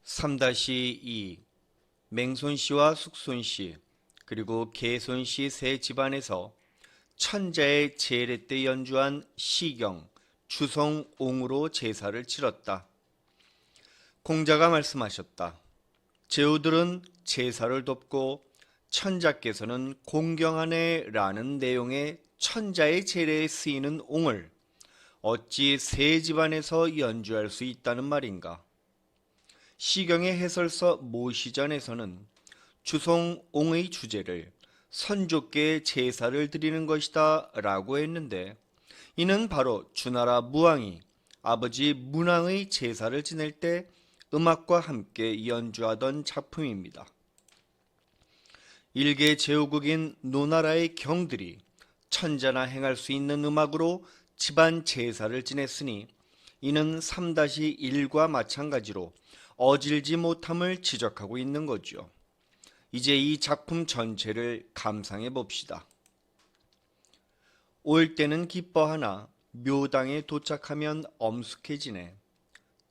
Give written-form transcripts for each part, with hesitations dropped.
3-2 맹손씨와 숙손씨 그리고 개손씨 세 집안에서 천자의 제례 때 연주한 시경, 주성옹으로 제사를 치렀다. 공자가 말씀하셨다. 제후들은 제사를 돕고 천자께서는 공경하네 라는 내용의 천자의 제례에 쓰이는 옹을 어찌 세 집안에서 연주할 수 있다는 말인가? 시경의 해설서 모시전에서는 주성옹의 주제를 선조께 제사를 드리는 것이다 라고 했는데, 이는 바로 주나라 무왕이 아버지 문왕의 제사를 지낼 때 음악과 함께 연주하던 작품입니다. 일개 제후국인 노나라의 경들이 천자나 행할 수 있는 음악으로 집안 제사를 지냈으니 이는 3-1과 마찬가지로 어질지 못함을 지적하고 있는 거죠. 이제 이 작품 전체를 감상해 봅시다. 올 때는 기뻐하나 묘당에 도착하면 엄숙해지네.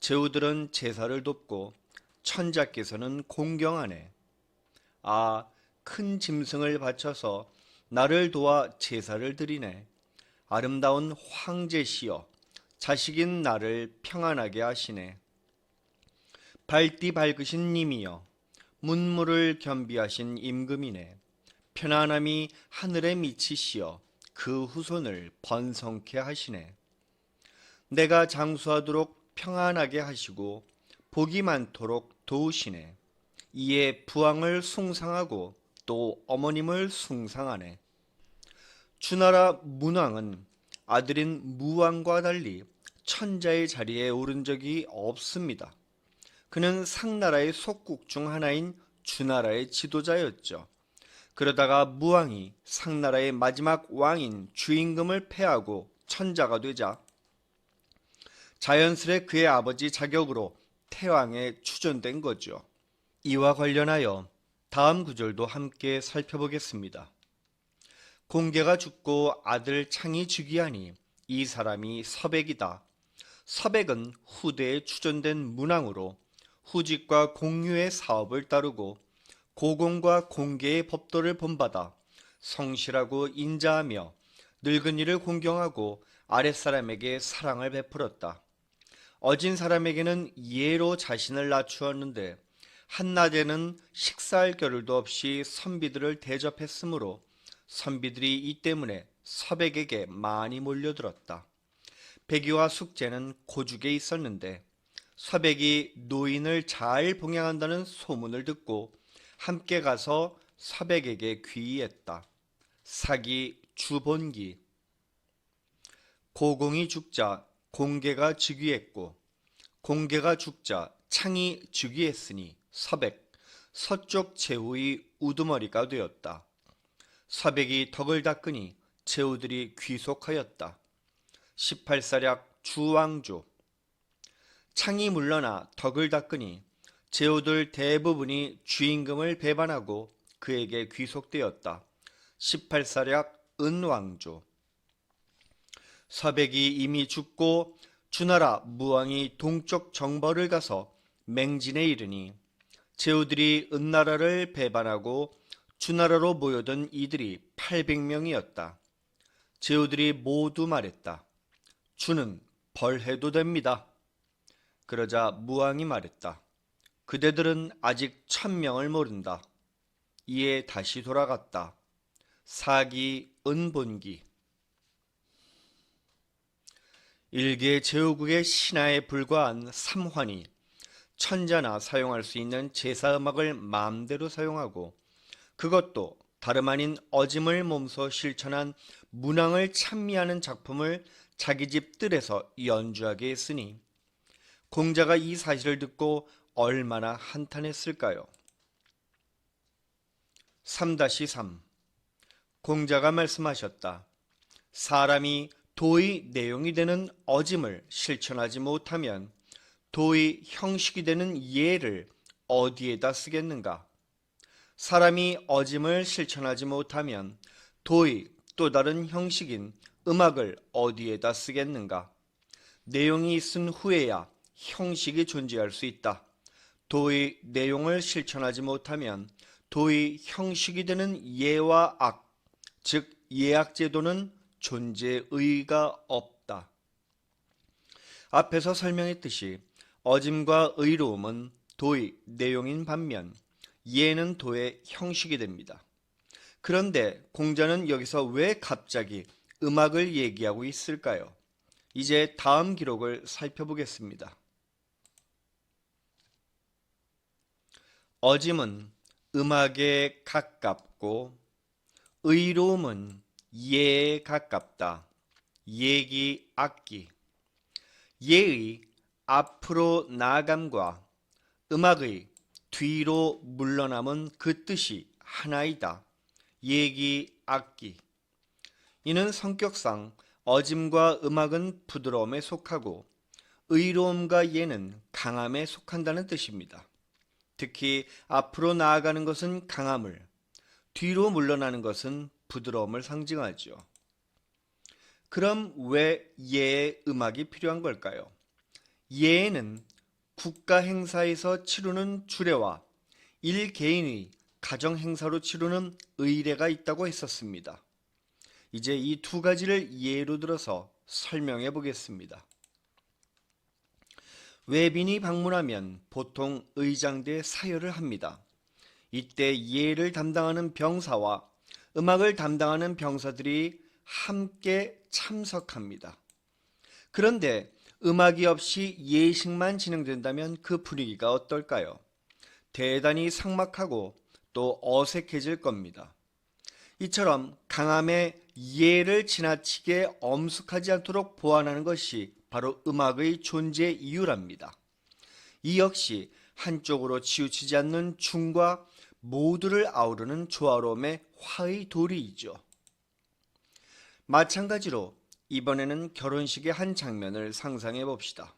제후들은 제사를 돕고 천자께서는 공경하네. 아, 큰 짐승을 바쳐서 나를 도와 제사를 드리네. 아름다운 황제시여, 자식인 나를 평안하게 하시네. 발띠 밝으신 님이여, 문무를 겸비하신 임금이네. 편안함이 하늘에 미치시어 그 후손을 번성케 하시네. 내가 장수하도록 평안하게 하시고 복이 많도록 도우시네. 이에 부왕을 숭상하고 또 어머님을 숭상하네. 주나라 문왕은 아들인 무왕과 달리 천자의 자리에 오른 적이 없습니다. 그는 상나라의 속국 중 하나인 주나라의 지도자였죠. 그러다가 무왕이 상나라의 마지막 왕인 주임금을 패하고 천자가 되자 자연스레 그의 아버지 자격으로 태왕에 추존된 거죠. 이와 관련하여 다음 구절도 함께 살펴보겠습니다. 공계가 죽고 아들 창이 즉위하니 이 사람이 서백이다. 서백은 후대에 추존된 문왕으로 후직과 공유의 사업을 따르고 고공과 공계의 법도를 본받아 성실하고 인자하며 늙은이를 공경하고 아랫사람에게 사랑을 베풀었다. 어진 사람에게는 예로 자신을 낮추었는데 한낮에는 식사할 겨를도 없이 선비들을 대접했으므로 선비들이 이 때문에 서백에게 많이 몰려들었다. 백의와 숙제는 고죽에 있었는데 서백이 노인을 잘 봉양한다는 소문을 듣고 함께 가서 서백에게 귀의했다. 사기 주본기. 고공이 죽자 공계가 즉위했고 공계가 죽자 창이 즉위했으니 서백, 서쪽 제후의 우두머리가 되었다. 서백이 덕을 닦으니 제후들이 귀속하였다. 18사략 주왕조. 창이 물러나 덕을 닦으니 제후들 대부분이 주임금을 배반하고 그에게 귀속되었다. 18사략 은왕조. 서백이 이미 죽고 주나라 무왕이 동쪽 정벌을 가서 맹진에 이르니 제후들이 은나라를 배반하고 주나라로 모여든 이들이 800명이었다. 제후들이 모두 말했다. 주는 벌해도 됩니다. 그러자 무왕이 말했다. 그대들은 아직 1000명을 모른다. 이에 다시 돌아갔다. 사기 은본기. 일개 제후국의 신하에 불과한 삼환이 천자나 사용할 수 있는 제사음악을 마음대로 사용하고 그것도 다름 아닌 어짐을 몸소 실천한 문왕을 찬미하는 작품을 자기 집 뜰에서 연주하게 했으니 공자가 이 사실을 듣고 얼마나 한탄했을까요? 3-3 공자가 말씀하셨다. 사람이 도의 내용이 되는 어짐을 실천하지 못하면 도의 형식이 되는 예를 어디에다 쓰겠는가? 사람이 어짐을 실천하지 못하면 도의 또 다른 형식인 음악을 어디에다 쓰겠는가? 내용이 있은 후에야 형식이 존재할 수 있다. 도의 내용을 실천하지 못하면 도의 형식이 되는 예와 악, 즉 예악제도는 존재의 의의가 없다. 앞에서 설명했듯이 어짐과 의로움은 도의 내용인 반면 예는 도의 형식이 됩니다. 그런데 공자는 여기서 왜 갑자기 음악을 얘기하고 있을까요? 이제 다음 기록을 살펴보겠습니다. 어짐은 음악에 가깝고 의로움은 예에 가깝다. 예기, 악기. 예의 앞으로 나아감과 음악의 뒤로 물러남은 그 뜻이 하나이다. 예기, 악기. 이는 성격상 어짐과 음악은 부드러움에 속하고 의로움과 예는 강함에 속한다는 뜻입니다. 특히 앞으로 나아가는 것은 강함을, 뒤로 물러나는 것은 부드러움을 상징하죠. 그럼 왜 예의 음악이 필요한 걸까요? 예에는 국가 행사에서 치르는 주례와 일개인의 가정 행사로 치르는 의례가 있다고 했었습니다. 이제 이 두 가지를 예로 들어서 설명해 보겠습니다. 외빈이 방문하면 보통 의장대에 사열을 합니다. 이때 예를 담당하는 병사와 음악을 담당하는 병사들이 함께 참석합니다. 그런데 음악이 없이 예식만 진행된다면 그 분위기가 어떨까요? 대단히 삭막하고 또 어색해질 겁니다. 이처럼 강함의 예를 지나치게 엄숙하지 않도록 보완하는 것이 바로 음악의 존재 이유랍니다. 이 역시 한쪽으로 치우치지 않는 중과 모두를 아우르는 조화로움의 화의 도리이죠. 마찬가지로 이번에는 결혼식의 한 장면을 상상해 봅시다.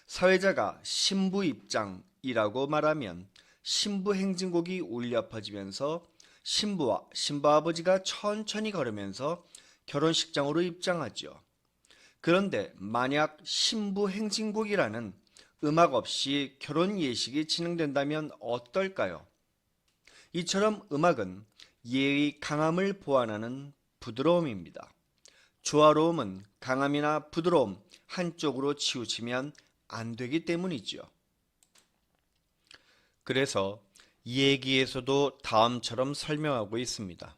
사회자가 신부 입장이라고 말하면 신부 행진곡이 울려 퍼지면서 신부와 신부 아버지가 천천히 걸으면서 결혼식장으로 입장하죠. 그런데 만약 신부 행진곡이라는 음악 없이 결혼 예식이 진행된다면 어떨까요? 이처럼 음악은 예의 강함을 보완하는 부드러움입니다. 조화로움은 강함이나 부드러움 한쪽으로 치우치면 안 되기 때문이죠. 그래서 예기에서도 다음처럼 설명하고 있습니다.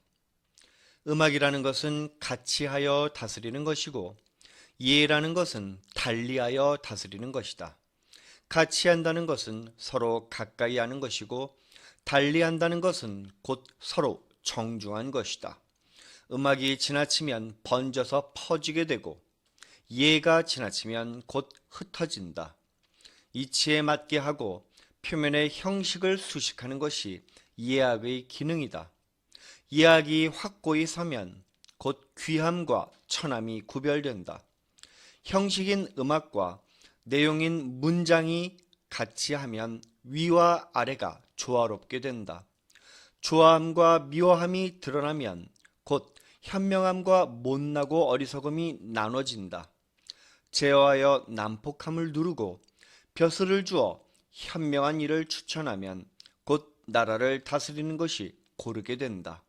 음악이라는 것은 같이하여 다스리는 것이고 예라는 것은 달리하여 다스리는 것이다. 같이 한다는 것은 서로 가까이 하는 것이고 달리한다는 것은 곧 서로 정중한 것이다. 음악이 지나치면 번져서 퍼지게 되고 예가 지나치면 곧 흩어진다. 이치에 맞게 하고 표면의 형식을 수식하는 것이 예악의 기능이다. 예악이 확고히 서면 곧 귀함과 천함이 구별된다. 형식인 음악과 내용인 문장이 같이 하면 위와 아래가 조화롭게 된다. 조화함과 미화함이 드러나면 곧 현명함과 못나고 어리석음이 나눠진다. 제어하여 난폭함을 누르고 벼슬을 주어 현명한 일을 추천하면 곧 나라를 다스리는 것이 고르게 된다.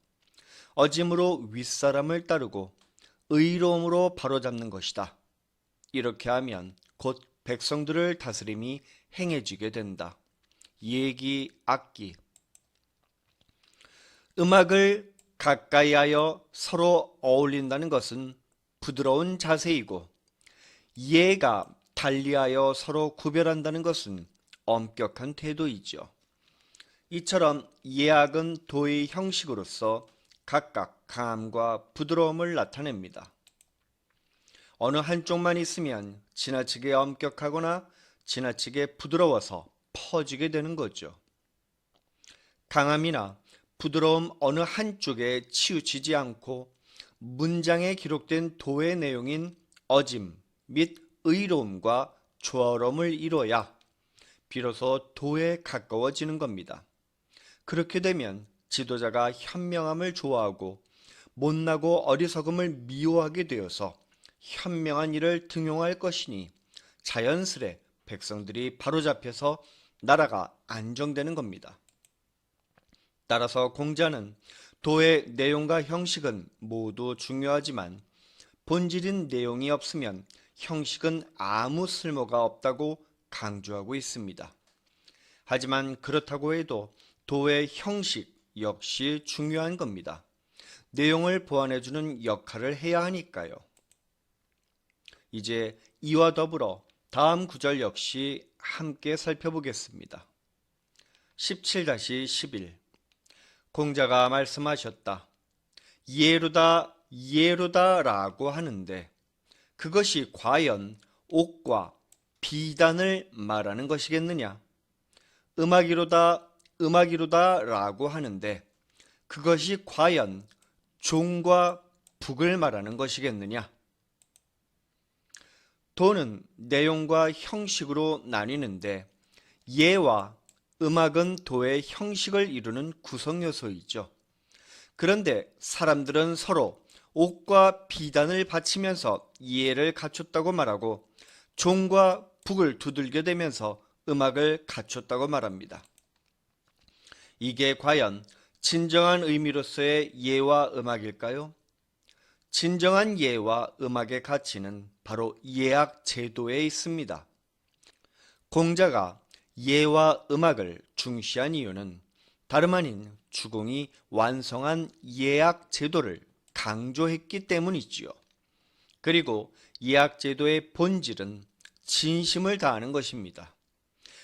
어짐으로 윗사람을 따르고 의로움으로 바로잡는 것이다. 이렇게 하면 곧 백성들을 다스림이 행해지게 된다. 예기, 악기. 음악을 가까이 하여 서로 어울린다는 것은 부드러운 자세이고 예가 달리하여 서로 구별한다는 것은 엄격한 태도이죠. 이처럼 예악은 도의 형식으로서 각각 강함과 부드러움을 나타냅니다. 어느 한쪽만 있으면 지나치게 엄격하거나 지나치게 부드러워서 퍼지게 되는 거죠. 강함이나 부드러움 어느 한쪽에 치우치지 않고 문장에 기록된 도의 내용인 어짐 및 의로움과 조화로움을 이뤄야 비로소 도에 가까워지는 겁니다. 그렇게 되면 지도자가 현명함을 좋아하고 못나고 어리석음을 미워하게 되어서 현명한 일을 등용할 것이니 자연스레 백성들이 바로잡혀서 나라가 안정되는 겁니다. 따라서 공자는 도의 내용과 형식은 모두 중요하지만 본질인 내용이 없으면 형식은 아무 쓸모가 없다고 강조하고 있습니다. 하지만 그렇다고 해도 도의 형식 역시 중요한 겁니다. 내용을 보완해주는 역할을 해야 하니까요. 이제 이와 더불어 다음 구절 역시 함께 살펴보겠습니다. 17-11 공자가 말씀하셨다. 예루다 예루다 라고 하는데 그것이 과연 옥과 비단을 말하는 것이겠느냐? 음악이로다 음악이로다 라고 하는데 그것이 과연 종과 북을 말하는 것이겠느냐? 도는 내용과 형식으로 나뉘는데 예와 음악은 도의 형식을 이루는 구성요소이죠. 그런데 사람들은 서로 옥과 비단을 바치면서 예를 갖췄다고 말하고 종과 북을 두들겨 대면서 음악을 갖췄다고 말합니다. 이게 과연 진정한 의미로서의 예와 음악일까요? 진정한 예와 음악의 가치는 바로 예악 제도에 있습니다. 공자가 예와 음악을 중시한 이유는 다름 아닌 주공이 완성한 예악 제도를 강조했기 때문이지요. 그리고 예악 제도의 본질은 진심을 다하는 것입니다.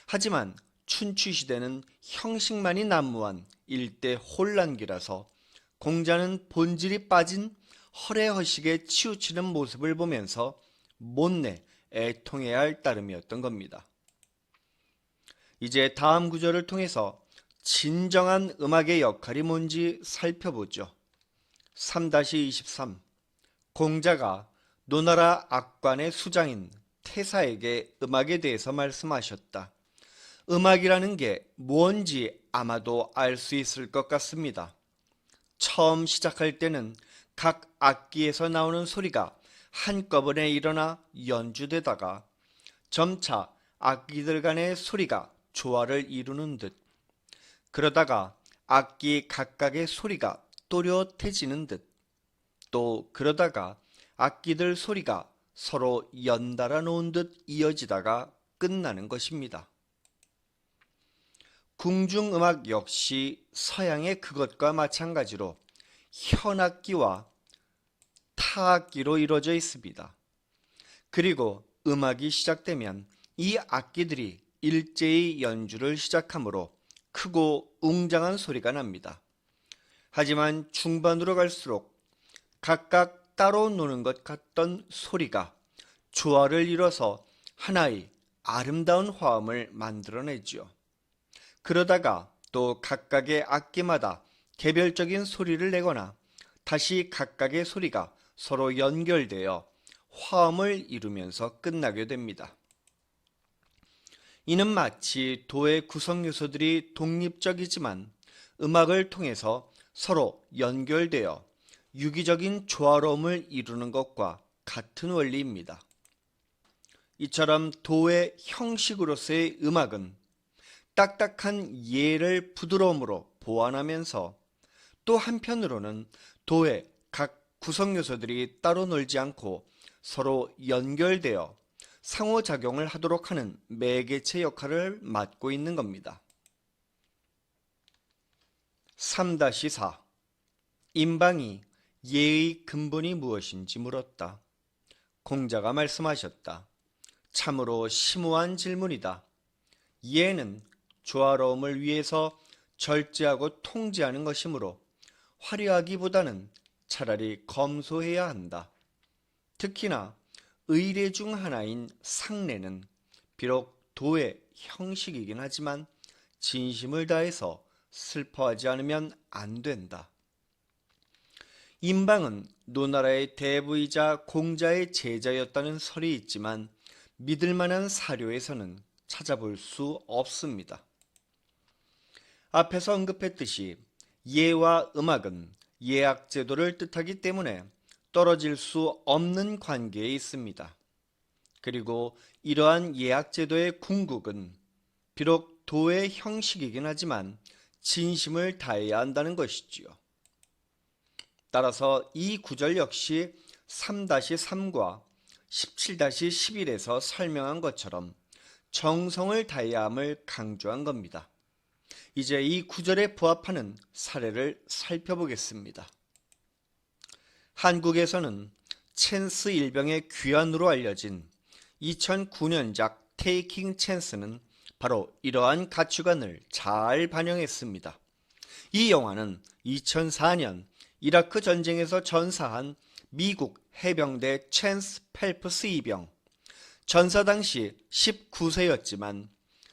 하지만 춘추시대는 형식만이 난무한 일대 혼란기라서 공자는 본질이 빠진 허례허식에 치우치는 모습을 보면서 못내 애통해야 할 따름이었던 겁니다. 이제 다음 구절을 통해서 진정한 음악의 역할이 뭔지 살펴보죠. 3-23 공자가 노나라 악관의 수장인 태사에게 음악에 대해서 말씀하셨다. 음악이라는 게 뭔지 아마도 알 수 있을 것 같습니다. 처음 시작할 때는 각 악기에서 나오는 소리가 한꺼번에 일어나 연주되다가 점차 악기들 간의 소리가 조화를 이루는 듯, 그러다가 악기 각각의 소리가 또렷해지는 듯, 또 그러다가 악기들 소리가 서로 연달아 놓은 듯 이어지다가 끝나는 것입니다. 궁중음악 역시 서양의 그것과 마찬가지로 현악기와 타악기로 이루어져 있습니다. 그리고 음악이 시작되면 이 악기들이 일제히 연주를 시작하므로 크고 웅장한 소리가 납니다. 하지만 중반으로 갈수록 각각 따로 노는 것 같던 소리가 조화를 이뤄서 하나의 아름다운 화음을 만들어내지요. 그러다가 또 각각의 악기마다 개별적인 소리를 내거나 다시 각각의 소리가 서로 연결되어 화음을 이루면서 끝나게 됩니다. 이는 마치 도의 구성 요소들이 독립적이지만 음악을 통해서 서로 연결되어 유기적인 조화로움을 이루는 것과 같은 원리입니다. 이처럼 도의 형식으로서의 음악은 딱딱한 예를 부드러움으로 보완하면서 또 한편으로는 도의 각 구성 요소들이 따로 놀지 않고 서로 연결되어 상호작용을 하도록 하는 매개체 역할을 맡고 있는 겁니다. 3-4 임방이 예의 근본이 무엇인지 물었다. 공자가 말씀하셨다. 참으로 심오한 질문이다. 예는 조화로움을 위해서 절제하고 통제하는 것이므로 화려하기보다는 차라리 검소해야 한다. 특히나 의례 중 하나인 상례는 비록 도의 형식이긴 하지만 진심을 다해서 슬퍼하지 않으면 안 된다. 임방은 노나라의 대부이자 공자의 제자였다는 설이 있지만 믿을 만한 사료에서는 찾아볼 수 없습니다. 앞에서 언급했듯이 예와 음악은 예악 제도를 뜻하기 때문에 떨어질 수 없는 관계에 있습니다. 그리고 이러한 예악 제도의 궁극은 비록 도의 형식이긴 하지만 진심을 다해야 한다는 것이지요. 따라서 이 구절 역시 3-3과 17-11에서 설명한 것처럼 정성을 다해야 함을 강조한 겁니다. 이제 이 구절에 부합하는 사례를 살펴보겠습니다. 한국에서는 찬스 일병의 귀환으로 알려진 2009년작 테이킹 찬스는 바로 이러한 가치관을 잘 반영했습니다. 이 영화는 2004년 이라크 전쟁에서 전사한 미국 해병대 찬스 펠프스 이병, 전사 당시 19세였지만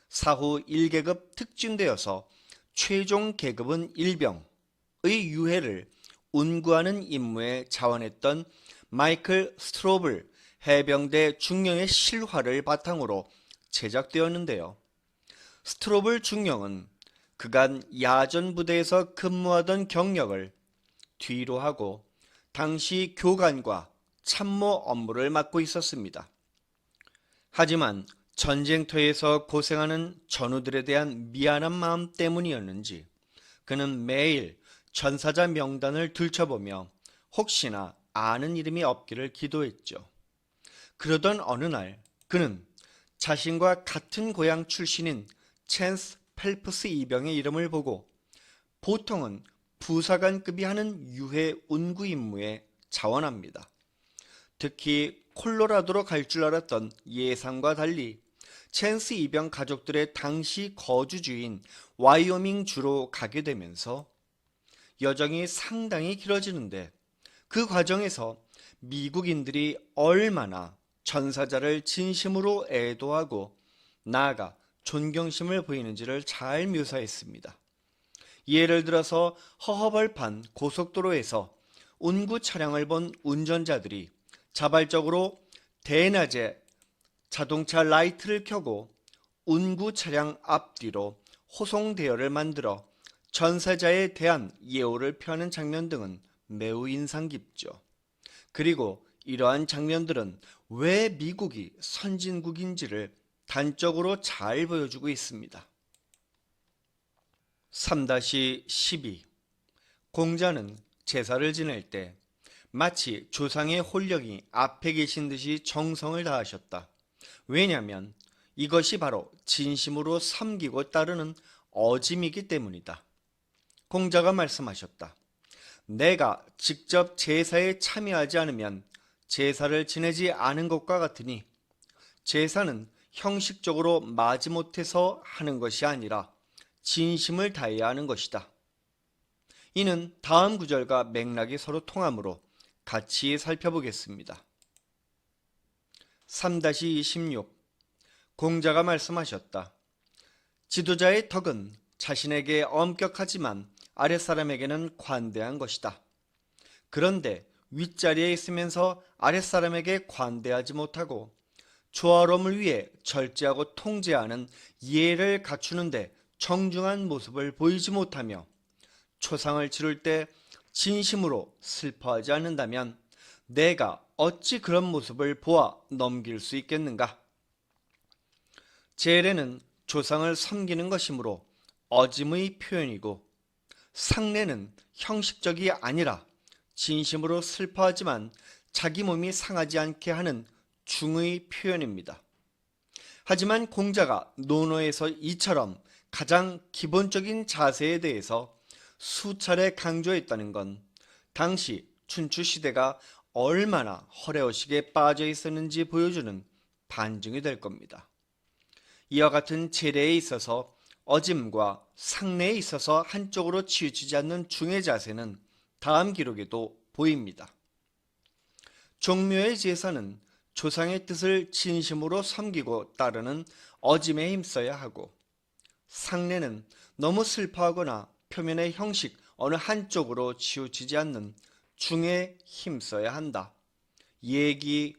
사후 1계급 특진되어서 최종 계급은 일병의 유해를 운구하는 임무에 자원했던 마이클 스트로블 해병대 중령의 실화를 바탕으로 제작되었는데요. 스트로블 중령은 그간 야전 부대에서 근무하던 경력을 뒤로 하고 당시 교관과 참모 업무를 맡고 있었습니다. 하지만 전쟁터에서 고생하는 전우들에 대한 미안한 마음 때문이었는지 그는 매일 전사자 명단을 들춰보며 혹시나 아는 이름이 없기를 기도했죠. 그러던 어느 날 그는 자신과 같은 고향 출신인 찬스 펠프스 이병의 이름을 보고 보통은 부사관급이 하는 유해 운구 임무에 자원합니다. 특히 콜로라도로 갈 줄 알았던 예상과 달리 찬스 이병 가족들의 당시 거주지인 와이오밍 주로 가게 되면서 여정이 상당히 길어지는데 그 과정에서 미국인들이 얼마나 전사자를 진심으로 애도하고 나아가 존경심을 보이는지를 잘 묘사했습니다. 예를 들어서 허허벌판 고속도로에서 운구 차량을 본 운전자들이 자발적으로 대낮에 자동차 라이트를 켜고 운구 차량 앞뒤로 호송 대열을 만들어 전사자에 대한 예우를 표하는 장면 등은 매우 인상 깊죠. 그리고 이러한 장면들은 왜 미국이 선진국인지를 단적으로 잘 보여주고 있습니다. 3-12 공자는 제사를 지낼 때 마치 조상의 혼령이 앞에 계신 듯이 정성을 다하셨다. 왜냐하면 이것이 바로 진심으로 섬기고 따르는 어짐이기 때문이다. 공자가 말씀하셨다. 내가 직접 제사에 참여하지 않으면 제사를 지내지 않은 것과 같으니 제사는 형식적으로 마지못해서 하는 것이 아니라 진심을 다해야 하는 것이다. 이는 다음 구절과 맥락이 서로 통하므로 같이 살펴보겠습니다. 3-26 공자가 말씀하셨다. 지도자의 덕은 자신에게 엄격하지만 아랫사람에게는 관대한 것이다. 그런데 윗자리에 있으면서 아랫사람에게 관대하지 못하고 조화로움을 위해 절제하고 통제하는 예를 갖추는데 정중한 모습을 보이지 못하며 초상을 치를 때 진심으로 슬퍼하지 않는다면 내가 어찌 그런 모습을 보아 넘길 수 있겠는가? 제례는 조상을 섬기는 것이므로 어짐의 표현이고 상례는 형식적이 아니라 진심으로 슬퍼하지만 자기 몸이 상하지 않게 하는 중의 표현입니다. 하지만 공자가 논어에서 이처럼 가장 기본적인 자세에 대해서 수차례 강조했다는 건 당시 춘추 시대가 얼마나 허례허식에 빠져 있었는지 보여주는 반증이 될 겁니다. 이와 같은 제례에 있어서 어짐과 상례에 있어서 한쪽으로 치우치지 않는 중의 자세는 다음 기록에도 보입니다. 종묘의 제사는 조상의 뜻을 진심으로 섬기고 따르는 어짐에 힘써야 하고 상례는 너무 슬퍼하거나 표면의 형식 어느 한쪽으로 치우치지 않는 중에 힘써야 한다. 예기,